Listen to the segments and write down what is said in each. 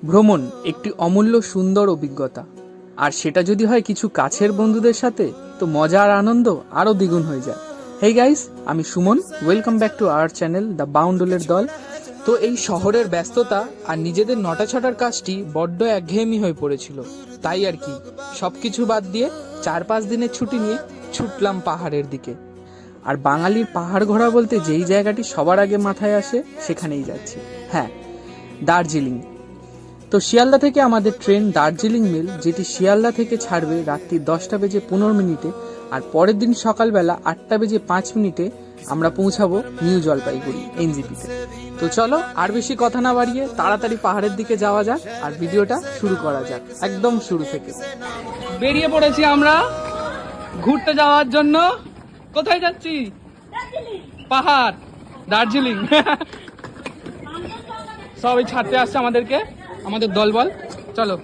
ভ্রমণ একটি অমূল্য সুন্দর অভিজ্ঞতা, আর সেটা যদি হয় কিছু কাছের বন্ধুদের সাথে, তো মজা আর আনন্দ আরও দ্বিগুণ হয়ে যায়। হেই গাইস, আমি Suman, welcome back to our channel the বাউন্ডুলের দল। তো এই শহরের ব্যস্ততা আর নিজেদের নটা ছটার কাজটি বড্ড একঘেয়েমি হয়ে পড়েছিল, তাই আর কি সব কিছু বাদ দিয়ে 4-5 দিনের ছুটি নিয়ে ছুটলাম পাহাড়ের দিকে। আর বাঙালির পাহাড় ঘোরা বলতে যেই জায়গাটি সবার আগে মাথায় আসে সেখানেই যাচ্ছি, হ্যাঁ, দার্জিলিং। তো শিয়ালদা থেকে আমাদের ট্রেন দার্জিলিং মেল, যেটি শিয়ালদা থেকে ছাড়বে রাত্রি 10:15 আর পরের দিন সকালবেলা 8:05 আমরা পৌঁছাবো নিউ জলপাইগুড়ি এনজিপিতে। তো চলো আর বেশি কথা না বাড়িয়ে তাড়াতাড়ি পাহাড়ের দিকে যাওয়া যাক আর ভিডিওটা শুরু করা যাক একদম শুরু থেকে। বেরিয়ে পড়েছি আমরা ঘুরতে যাওয়ার জন্য। কোথায় যাচ্ছি? পাহাড়, দার্জিলিং। সবাই ছাড়তে আসছে আমাদেরকে, আমাদের দলবল। চলো,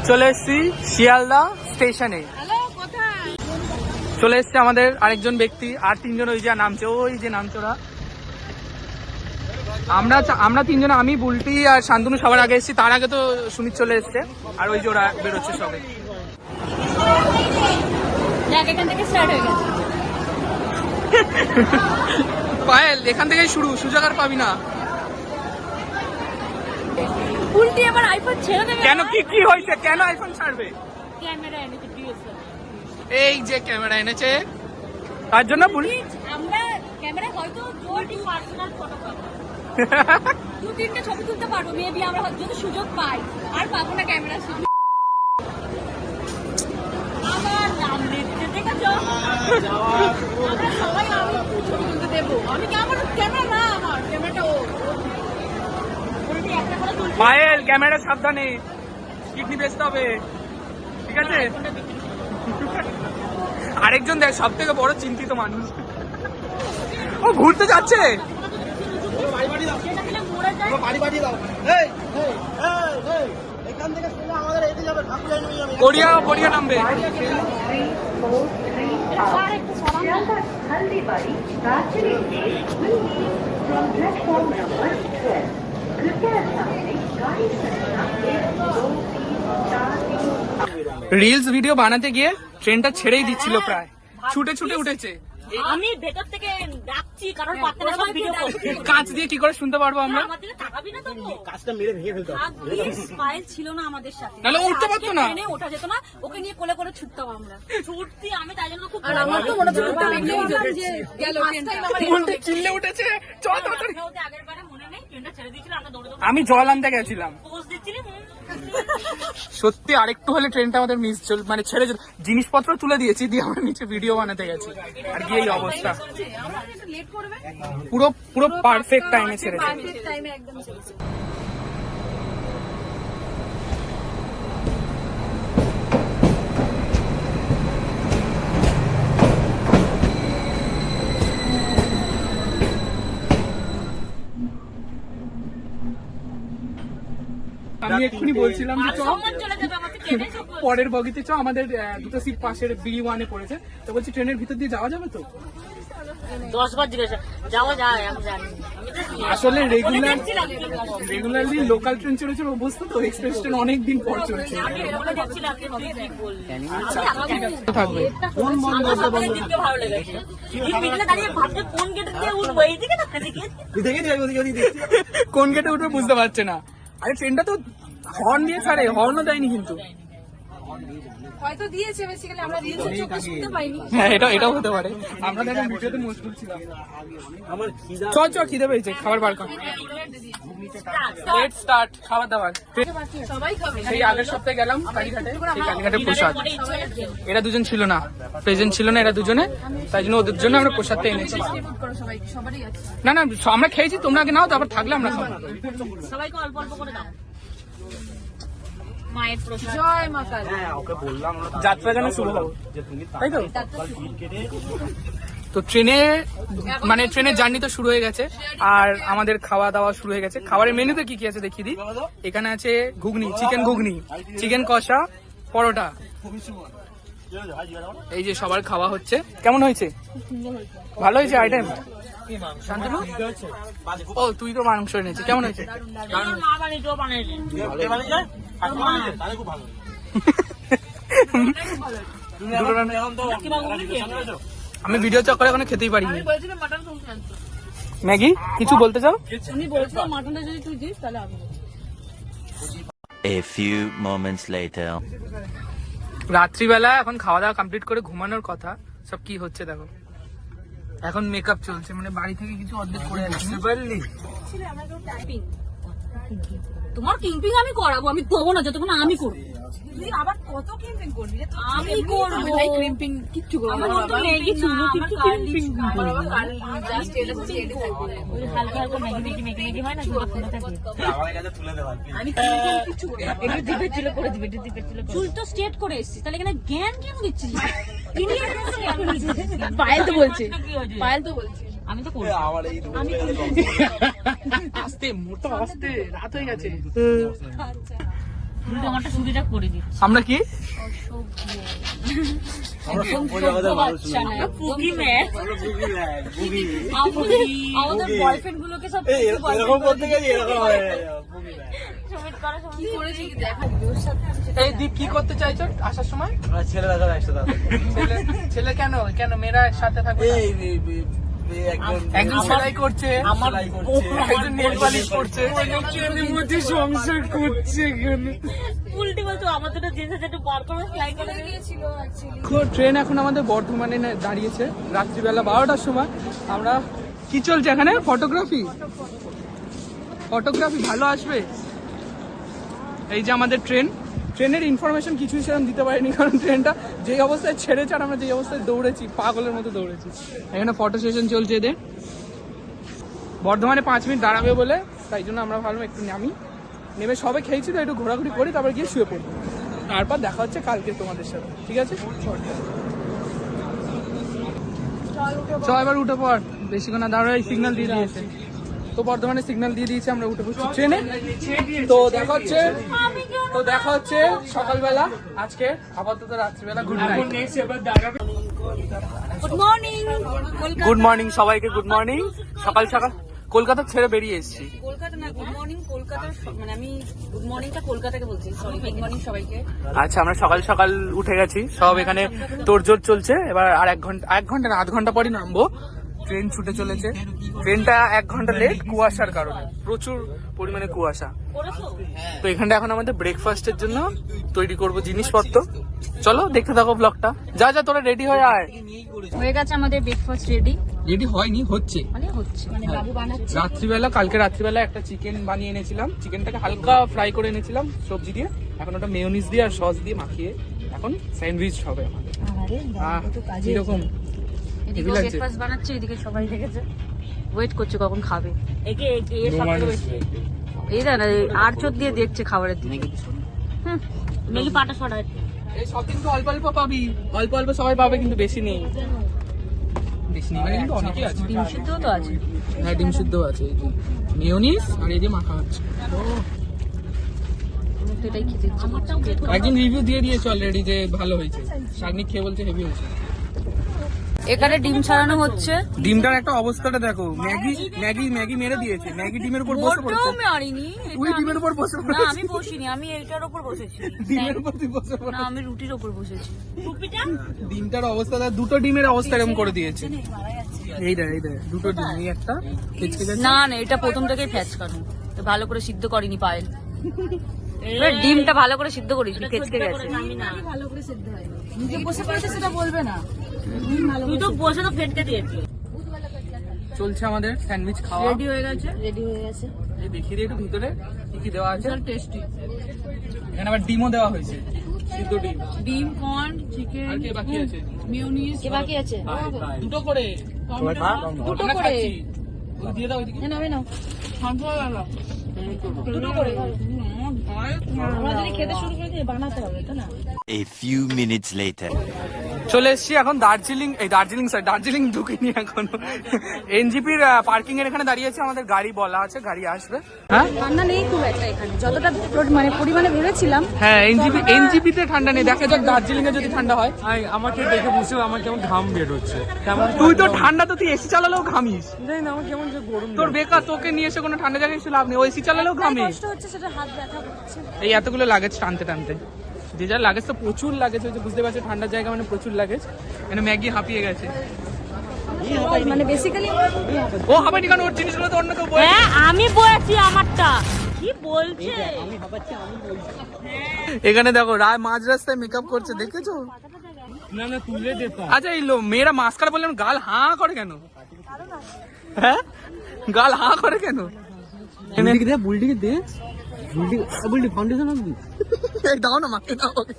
চলে এসছি শিয়ালদা স্টেশনে। চলে এসছে আমাদের আরেকজন ব্যক্তি, আর তিনজন ওই যে নামছে, ওই যে নামছে ওরা। আমরা তিনজন, আমি, বুলটি আর শান্তনু সবার আগে এসেছি। তার আগে তো সুমিত চলে এসছে, আর ওই যে ওরা বেরোচ্ছে সবাই। পায়েল, এখান থেকেই শুরু, সুযোগ আর পাবি না। উল্টি আবার আইফোন ছেড়ে দেবে। কেন, কি হয়েছে? কেন আইফোন ছাড়বে? ক্যামেরা এনেছে ডিএসএলআর। এই যে ক্যামেরা এনেছে তার জন্য বলি আমরা ক্যামেরা হয়তো জোরটি পার্সোনাল ফটো পাবো, 2-3টে ছবি তুলতে পারবো মেবি, আমরা যদি সুযোগ পাই। আর পাবো না ক্যামেরা শুধু। আমার নাম লিখতে দেখেছো? আমরা সবাই আমি ছবি তুলতে দেবো। আমি ক্যামেরা না, আমার ক্যামেরাটা ও উল্টি একটা করে তুলতে। পায়েল, ক্যামেরা সাবধানে, কিডনি বেচতে হবে, ঠিক আছে? আরেকজন দেখ, সব থেকে বড় চিন্তিত মানুষ, ও ঘুরতে যাচ্ছে। কোরিয়া নামবে। রিলস ভিডিও বানাতে গিয়ে ট্রেনটা ছেড়েই দিচ্ছিল, প্রায় ছুটে উঠেছে। আমি ভেতর থেকে ডাকছি কারণ পাত্রা সব ভিডিও করছে। কাঁচ দিয়ে কি করে শুনতে পারবো আমরা? আমাদের তাকাবি না তো, কাজটা মেরে ভেঙে ফেলতে হবে। স্মাইল ছিল না আমাদের সাথে, নাহলে উঠতে পারতো না, ট্রেনে ওঠা যেত না। ওকে নিয়ে কোলে করে ছুটতাম আমরা, ছুটতি। আমি তাই জন্য খুব, আর আমার তো মনে হচ্ছে গেল উল্টে চিল্লে উঠেছে, চল তাড়াতাড়ি। আগের বারে মনে নেই ট্রেনটা ছেড়ে দিয়েছিল, আমরা দৌড়ে আমি জল আনতে গেছিলাম, পোজ দিচ্ছিলি। সত্যি আরেকটু হলে ট্রেনটা আমাদের মিস, মানে ছেড়ে যেত। জিনিসপত্র তুলে দিয়েছি, দিয়ে আমরা নিচে ভিডিও বানাতে গেছি, আর গিয়ে এই অবস্থা। পুরো পারফেক্ট টাইমে ছেড়েছে। আমি এক্ষুনি বলছিলাম যে চলে যাবে আমাকে ট্রেনে। পরের বগিতে আমাদের দুটো সিট পাশের B1-এ পড়েছে, তো বলছি ট্রেনের ভিতর দিয়ে যাওয়া যাবে তো? 10 বার জিজ্ঞাসা যাওয়া যায়, আমি জানি। আসলে রেগুলারলি লোকাল ট্রেন চলেছে অবস্থা, তো এক্সপ্রেস ট্রেন অনেকদিন পর চলছে। আমি এরকম দেখছিলাম যে ঠিক বললেন। থাকবে কোন দিকে ভালো লেগেছে? এই মিডলে দাঁড়িয়ে ভাবতে কোন গেট দিয়ে উঠবো, এই দিকে না এদিকে? কোন গেটে উঠবে বুঝতে পারছে না। আরে ট্রেনটা তো হর্ন দিয়ে ছাড়ে, হর্নও দেয়নি কিন্তু। হয়তো দিয়েছে, বেসিক্যালি আমরা রিলসে চোখে শুনতে পাইনি। হ্যাঁ, এটাও হতে পারে। আমরা দেখো ভিডিওতে মশগুল ছিলাম। চল খিদে পেয়েছে, খাবার বার কর। লেট স্টার্ট খাবার দাবার। সবাই খাবে। সেই আগের সপ্তাহে গেলাম কালীঘাটে, সেই কালীঘাটের প্রসাদ। এরা দুজন ছিল না, প্রেজেন্ট ছিল না এরা দুজনে, তাই জন্য ওদের জন্য আমরা প্রসাদটা এনেছি। সবারই আছে। না আমরা খেয়েছি, তোমরা আগে নাও, তারপর থাকলে আমরা খাবো। সবাইকে অল্প অল্প করে দাও। মায়ের প্রসাদ। জয় মা কালী। যাত্রা যেন শুরু হবে, তাই তো? তো ট্রেনের জার্নি তো শুরু হয়ে গেছে, আর আমাদের খাওয়া দাওয়া শুরু হয়ে গেছে। খাবারের মেনুতে কি আছে দেখিয়ে দিই। এখানে আছে ঘুগনি, চিকেন কষা, পরোটা। এই যে সবার খাওয়া হচ্ছে। কেমন হয়েছে? ভালো হয়েছে আইটেম? শান্তনু ও তুই তো মাংস এনেছিস, কেমন হয়েছে? মা বানিয়েছে, ও বানিয়েছে। দুটো রান্না- আমি ভিডিও চক্করে এখনো খেতেই পারিনি। বলছিলাম মাটন কম খাচ্ছি। ম্যাগি কিছু বলতে চাও? উনি বলছিলাম মাটনটা যদি তুই দিস তাহলে আমি A few moments later. রাত্রিবেলা এখন খাওয়া দাওয়া কমপ্লিট করে ঘুমানোর কথা, সব কি হচ্ছে দেখো। এখন মেকআপ চলছে, মানে বাড়ি থেকে কিছু অর্ধেক করে আসতে পারলি। তোমার কিম্পিং আমি করাবো, আমি দেবো না যতক্ষণ আমি করবো। তুই আবার কত কিম্পিং করবি? আমি করবো। ভাই ক্রিম্পিং কিচ্ছু করবো না। আমার তো ম্যাগি ছিল, কিন্তু ক্রিম্পিং করবো। জাস্ট এটা স্টেডি থাকবে। ওই হালকা হালকা ম্যাগি হয় না, যেটা ফুলে থাকে। আমার কাছে তুলে দেব আর কি। আমি কিচ্ছু করব না। একটু ডিপের ছিল করে দিবে, একটু ডিপের ছিল। চুল তো স্ট্রেট করে এসেছি, তাহলে এখানে জ্ঞান কেন দিচ্ছিস? পায়েল তো বলছে, পায়েল তো বলছে। আমি তো করবো। আমি আস্তে মোটা আস্তে, রাত হয়ে গেছে। আমারটা সুবিধা করে দিচ্ছি। আমরা কি আমাদের বয়ফ্রেন্ড গুলোকে সব এই দীপ কি করতে চাইছো আসার সময়? ছেলে কেন কেন মেয়েরা একসাথে থাকবে না? একজন সেলাই করছে, একজন নেল পালিশ করছে, সংসার করছে এখানে। উল্টি বলতো আমাদের জিনিস একটু বার করে ফ্লাই করে গিয়েছিল ট্রেন এখন আমাদের বর্ধমানে দাঁড়িয়েছে রাত্রিবেলা 12টার সময়। আমরা কি চলছে এখানে? ফটোগ্রাফি ভালো আসবে। এই যে আমাদের ট্রেনের ইনফরমেশন কিছুই সেরকম দিতে পারিনি, কারণ ট্রেনটা যেই অবস্থায় ছেড়েছে আর আমরা যেই অবস্থায় দৌড়েছি, পাগলের মতো দৌড়েছি। এখানে ফটো সেশন চলছে এদের। বর্ধমানে 5 মিনিট দাঁড়াবে বলে, তাই জন্য আমরা ভাবলাম একটু নেমে সবে খেয়েছি তো একটু ঘোরাঘুরি করি, তারপর গিয়ে শুয়ে পড়বো। তারপর দেখা হচ্ছে কালকে তোমাদের সাথে, ঠিক আছে? চ এবার উঠে পড়, বেশিক্ষণ না দাঁড়ায়। সিগন্যাল দিয়ে দিয়েছে তো, বর্ধমানে সিগন্যাল দিয়ে দিয়েছে, আমরা উঠে পড়ছি ট্রেনে। তো দেখা হচ্ছে সকালবেলা। আজকে আপাতত রাত্রিবেলা গুড মর্নিং সবাইকে, গুড মর্নিং। সকাল কলকাতা ছেড়ে বেরিয়ে এসেছি। কলকাতা না, গুড মর্নিং কলকাতার, মানে আমি গুড মর্নিংটা কলকাতাকে বলছি, সরি। গুড মর্নিং সবাইকে। আচ্ছা, আমরা সকাল উঠে গেছি, সব এখানে তোড়জোড় চলছে। এবার আর 1 ঘন্টা না, আধ ঘন্টা পরই নামবো। ট্রেন ছুটে চলেছে। ট্রেনটা 1 ঘন্টা লেট কুয়াশার কারণে, প্রচুর পরিমাণে কুয়াশা। তো এখানটা এখন আমাদের ব্রেকফাস্টের জন্য তৈরি করব জিনিসপত্র। চলো দেখতে থাকো ব্লগটা। যা তোরা রেডি হয়ে আয়। হয়ে গেছে আমাদের ব্রেকফাস্ট রেডি হয়নি, হচ্ছে মানে বাবু বানাচ্ছে। কালকে রাত্রিবেলা একটা চিকেন বানিয়ে এনেছিলাম। চিকেনটাকে হালকা ফ্রাই করে এনেছিলাম সবজি দিয়ে। এখন ওটা মেয়োনিজ দিয়ে আর সস দিয়ে মাখিয়ে এখন স্যান্ডউইচ হবে আমাদের। এরকম এদিকে ব্রেকফাস্ট বানাচ্ছে, এদিকে সবাই দেখেছে, ওয়েট করছে কখন খাবে। এই না আর চোখ দিয়ে দেখছে খাবারের দিকে। মেলি পাটা সরা। এই সব কিন্তু অল্প অল্প পাবি, অল্প সবাই পাবে, কিন্তু বেশি নেই। মানে কিন্তু অনেকই আছে। ডিম সিদ্ধ তো আছে। হ্যাঁ, ডিম সিদ্ধ আছে, মেয়োনিজ আর এই যে মাখা হচ্ছে। এটাই খেতে ইচ্ছে করছে। একদিন রিভিউ দিয়ে দিয়েছে অলরেডি যে ভালো হয়েছে। শাগনিক খেয়ে বলছে হেভি হয়েছে। এখানে ডিম ছাড়ানো হচ্ছে। ডিমটার একটা অবস্থাটা দেখো, ম্যাগি মেরে দিয়েছে। ম্যাগি ডিমের উপর বসে পড়েছে। মারিনি, তুই ডিমের উপর বসে না পড়েছিস। আমি বসিনি, আমি এইটার উপর বসেছি। ডিমের উপর তুই বসে না, পড়েছিস। আমি রুটির উপর বসেছি। ডিমটার অবস্থাটা, দুটো ডিমের অবস্থা এরকম করে দিয়েছে। এই দেখ দুটো ডিম, এই একটা ফেচকে যাচ্ছে। না এটা প্রথম থেকেই ফ্যাচকানো, তো ভালো করে সিদ্ধ করিনি পায়েল। ডিমটা ভালো করে সিদ্ধ করিস, ফেচকে গেছে। ভালো করে সিদ্ধ হয়, নিজে বসে পড়েছে সেটা বলবে না। তুই তো বসে তো ফেটকে দিয়েছিস। চলছে আমাদের স্যান্ডউইচ খাওয়া। রেডি হয়ে গেছে। এই দেখিয়ে দিই একটু ভিতরে কি দেওয়া আছে। টেস্টি। এখানে আবার ডিমও দেওয়া হয়েছে, সিদ্ধ ডিম, কর্ন, চিকেন, আর কি বাকি আছে? মিয়োনিজ। কে বাকি আছে? দুটো করে দিয়ে দাও ওইদিকে। নাও দুটো করে। আমরা যদি খেতে শুরু করে দিই বানাতে হবে তো না। A few minutes later. চলে এসেছি এখন দার্জিলিং ঢুকিনি এখনো। এনজিপির পার্কিং এর এখানে দাঁড়িয়েছে, আমাদের গাড়ি বলা আছে, গাড়ি আসবে। হ্যাঁ ঠান্ডা নেই খুব একটা এখানে, যতটা মানে পরিমাণে ভেবেছিলাম। হ্যাঁ এনজিপি তে ঠান্ডা নেই, দেখা যাক দার্জিলিং এ যদি ঠান্ডা হয়। আমাকে দেখে বুঝতে আমার কেমন ঘাম বের হচ্ছে, কেমন তুই তো ঠান্ডা, তো তুই এসি চালালেও ঘামিস। জানি না আমার কেমন যে গরম তোর বেকার, তোকে নিয়ে এসে কোনো ঠান্ডা জায়গায় ছিল আপনি, ওই এসি চালালেও ঘামিস। কষ্ট হচ্ছে, সেটা হাত ব্যথা করছে। এই এতগুলো লাগেজ টানতে টানতে, যে যার লাগেজ তো প্রচুর লাগেজ হয়েছে, বুঝতে পারছো ঠান্ডার জায়গা মানে প্রচুর লাগেজ। এখানে ম্যাগি হাঁপিয়ে গেছে। মানে বেসিক্যালি ও হাঁপানি কেন, ওর জিনিসগুলো তো অন্য কেউ বলে। হ্যাঁ আমি বলেছি আমারটা, কি বলছে? এখানে দেখো রায় মাঝ রাস্তায় মেকআপ করছে, দেখেছো? না না তুলে দেতা। আচ্ছা এই মেয়েরা মাস্কারা বললাম, গাল হাঁ করে কেন? হ্যাঁ গাল হাঁ করে কেন? বুলটিকে দে, বুলটি ফাউন্ডেশন আসবি, এই দাও না, মাকে দাও ওকে।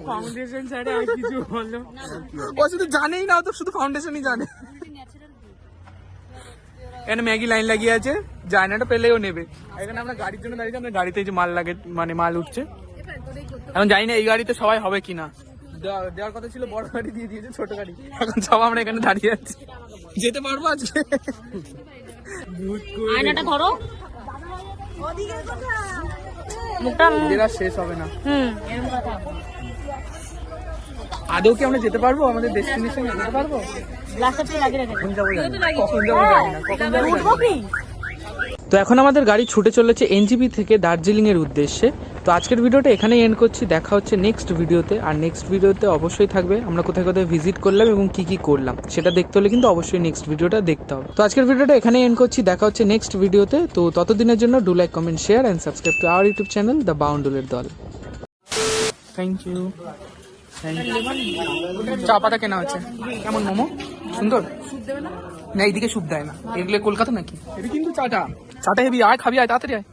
ফাউন্ডেশন ছাড়া আর কিছু বলো। ও শুধু জানেই না, ও তো শুধু ফাউন্ডেশনই জানে। এখানে ম্যাগি লাইন লাগিয়ে আছে, জায়নাটা পেলেও নেবে। এখানে আমরা গাড়ির জন্য দাঁড়িয়েছি, আমরা গাড়িতে যে মাল লাগে মানে মাল উঠছে। এখন জানি না এই গাড়িতে সবাই হবে কিনা, দেওয়ার কথা ছিল, বড় গাড়ি দিয়ে দিয়েছে, ছোট গাড়ি। এখন সব আমরা এখানে দাঁড়িয়ে আছি, যেতে পারবো আজকে? আয়নাটা ধরো, মুখটা এরা শেষ হবে না। এরকম কথা। আদৌ কি আমরা যেতে পারবো, আমাদের ডেস্টিনেশনে যেতে পারবো? গ্লাসটা তো লাগিয়ে রেখে কখন যাবো জানি না, কখন যাবো জানি না, কখন যাবো জানি না। উঠবো কি? তো এখন আমাদের গাড়ি ছুটে চলেছে এনজিপি থেকে দার্জিলিং এর উদ্দেশ্যে। তো আজকের ভিডিওটা এখানেই এন্ড করছি, দেখা হচ্ছে নেক্সট ভিডিওতে। আর নেক্সট ভিডিওতে অবশ্যই থাকবে আমরা কোথায় কোথায় ভিজিট করলাম এবং কি কি করলাম, সেটা দেখতে হলে কিন্তু অবশ্যই নেক্সট ভিডিওটা দেখতে হবে। তো আজকের ভিডিওটা এখানেই এন্ড করছি, দেখা হচ্ছে নেক্সট ভিডিওতে। তো ততদিনের জন্য do like, comment, share and subscribe to our YouTube channel the বাউন্ডুলের দল। Thank you. চা পাতা কেনা হচ্ছে, কেমন মোমো? সুন্দর না, এইদিকে স্যুপ দেয় না, এগুলো কলকাতা নাকি? এটা কিন্তু চাটা হেবি, আয় খাবি, আয় তাড়াতাড়ি আয়।